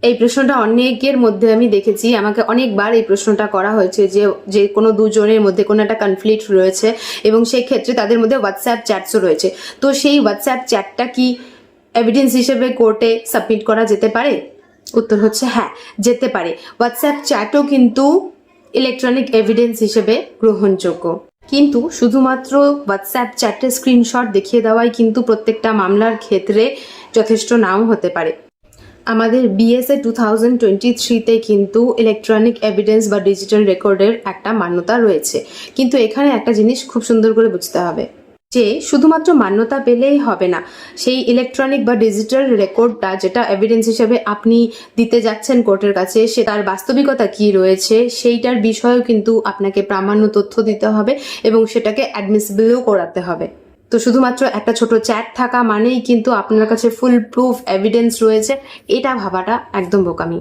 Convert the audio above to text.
এই প্রশ্নটা অনেকের মধ্যে আমি দেখেছি, আমাকে অনেকবার এই প্রশ্নটা করা হয়েছে যে যে কোনো দুজনের মধ্যে কোনো একটা কনফ্লিক্ট রয়েছে এবং সেই ক্ষেত্রে তাদের মধ্যে হোয়াটসঅ্যাপ চ্যাটসও রয়েছে, তো সেই হোয়াটসঅ্যাপ চ্যাটটা কি এভিডেন্স হিসেবে কোর্টে সাবমিট করা যেতে পারে? উত্তর হচ্ছে হ্যাঁ, যেতে পারে। হোয়াটসঅ্যাপ চ্যাটও কিন্তু ইলেকট্রনিক এভিডেন্স হিসেবে গ্রহণযোগ্য। কিন্তু শুধুমাত্র হোয়াটসঅ্যাপ চ্যাটের স্ক্রিনশট দেখিয়ে দেওয়াই কিন্তু প্রত্যেকটা মামলার ক্ষেত্রে যথেষ্ট নাও হতে পারে। আমাদের বিএসএ 2023-তে কিন্তু ইলেকট্রনিক এভিডেন্স বা ডিজিটাল রেকর্ডের একটা মান্যতা রয়েছে, কিন্তু এখানে একটা জিনিস খুব সুন্দর করে বুঝতে হবে যে শুধুমাত্র মান্যতা পেলেই হবে না, সেই ইলেকট্রনিক বা ডিজিটাল রেকর্ডটা যেটা এভিডেন্স হিসেবে আপনি দিতে যাচ্ছেন কোর্টের কাছে, সে তার বাস্তবিকতা কি রয়েছে সেইটার বিষয়েও কিন্তু আপনাকে প্রামাণ্য তথ্য দিতে হবে এবং সেটাকে অ্যাডমিসিবলও করাতে হবে। তো শুধুমাত্র একটা ছোট চ্যাট থাকা মানেই কিন্তু আপনার কাছে ফুল প্রুফ এভিডেন্স রয়েছে, এটা ভাবাটা একদম বোকামি।